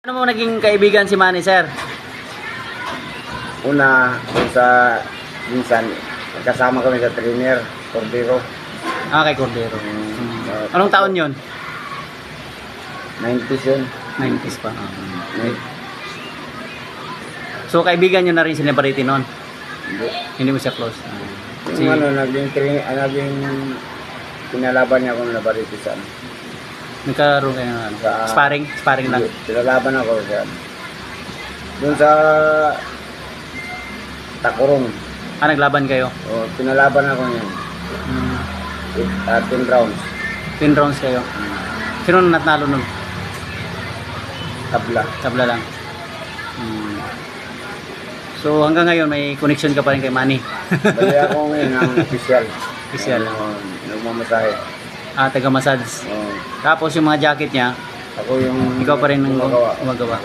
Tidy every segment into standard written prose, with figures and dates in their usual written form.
Ano mo naging kaibigan si Manny, sir? Una, sa minsan, kasama kami sa trainer, Cordero. Ah, kay Cordero. Anong taon yon? 90s yun. 90s pa. So, kaibigan nyo na rin si Nevarete noon? Hindi. Hindi mo siya close? Si... Yung naging pinalaban niya akong Navarrete sa ano. Nagkaroon kayo ng ano? Sa- Sparring? Sparring lang? Pinalaban ako sa ano. Doon sa Takurong. Ah, naglaban kayo? O, pinalaban ako niyan. 10 rounds. 10 rounds kayo? Sino natalo nun? Tabla. Tabla lang. So, hanggang ngayon, may connection ka pa rin kay Manny? Bali ako ngayon ang official. Official. Nagmamasahe. Ah, taga-massage. O, Tapos yung mga jacket niya, ako yung ikaw pa rin ang gumagawa. gumagawa.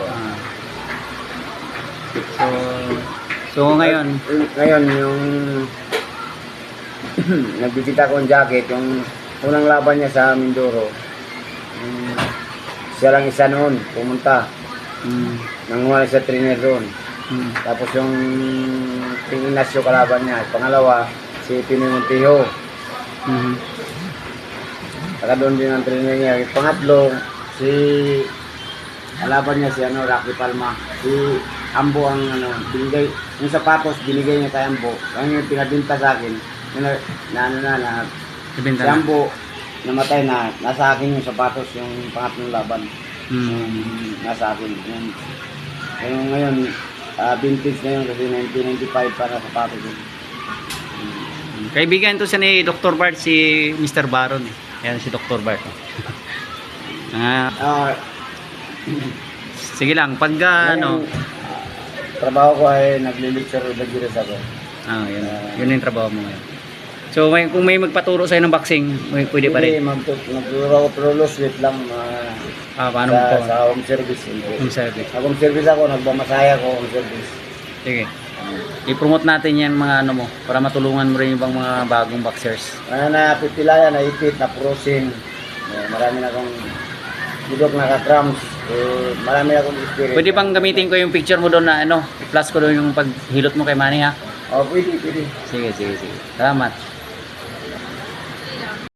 So ngayon, Ngayon yung nagbibita ko ang jacket, yung unang laban niya sa Mindoro. Siya lang isa noon, pumunta. Nanguha sa trainer doon. Tapos yung Ignacio kalaban niya. Pangalawa, si Pinoy Montijo. Saka doon din ang trainer niya. Pangatlo, si kalaban niya si Rocky Palma. Si Ambo ang binigay. Yung sapatos, binigay niya kay Ambo. Kaya yung pinabinta sa akin. Si ibenta na. Ambo, namatay na. Nasa akin yung sapatos, yung pangatlong laban. Nasa akin. Ngayon, vintage na yun kasi 1995 para sapatos yun. Kaibigan to siya ni Dr. Bart, si Mr. Baron. Yan si Dr. Bart. Sige lang, pag Trabaho ko ay naglilecture o nag-giras ako. yun. Yun yung trabaho mo ngayon. So kung may magpaturo sa'yo ng boxing, pwede pa rin. Magturo ako pero loose weight lang. Paano mo po? Sa home service. Home service. Sa home service ako, nagmamasaya ko home service. Sige. I-promote natin yan mga ano mo, para matulungan mo rin yung ibang mga bagong boxers. Na pipilayan, na ipit, na prosin. Marami na akong budok na ka-cramps. Marami na akong experience. Pwede pang gamitin ko yung picture mo doon na i-plus ko doon yung paghilot mo kay Manny, ha? Pwede. Sige. Salamat.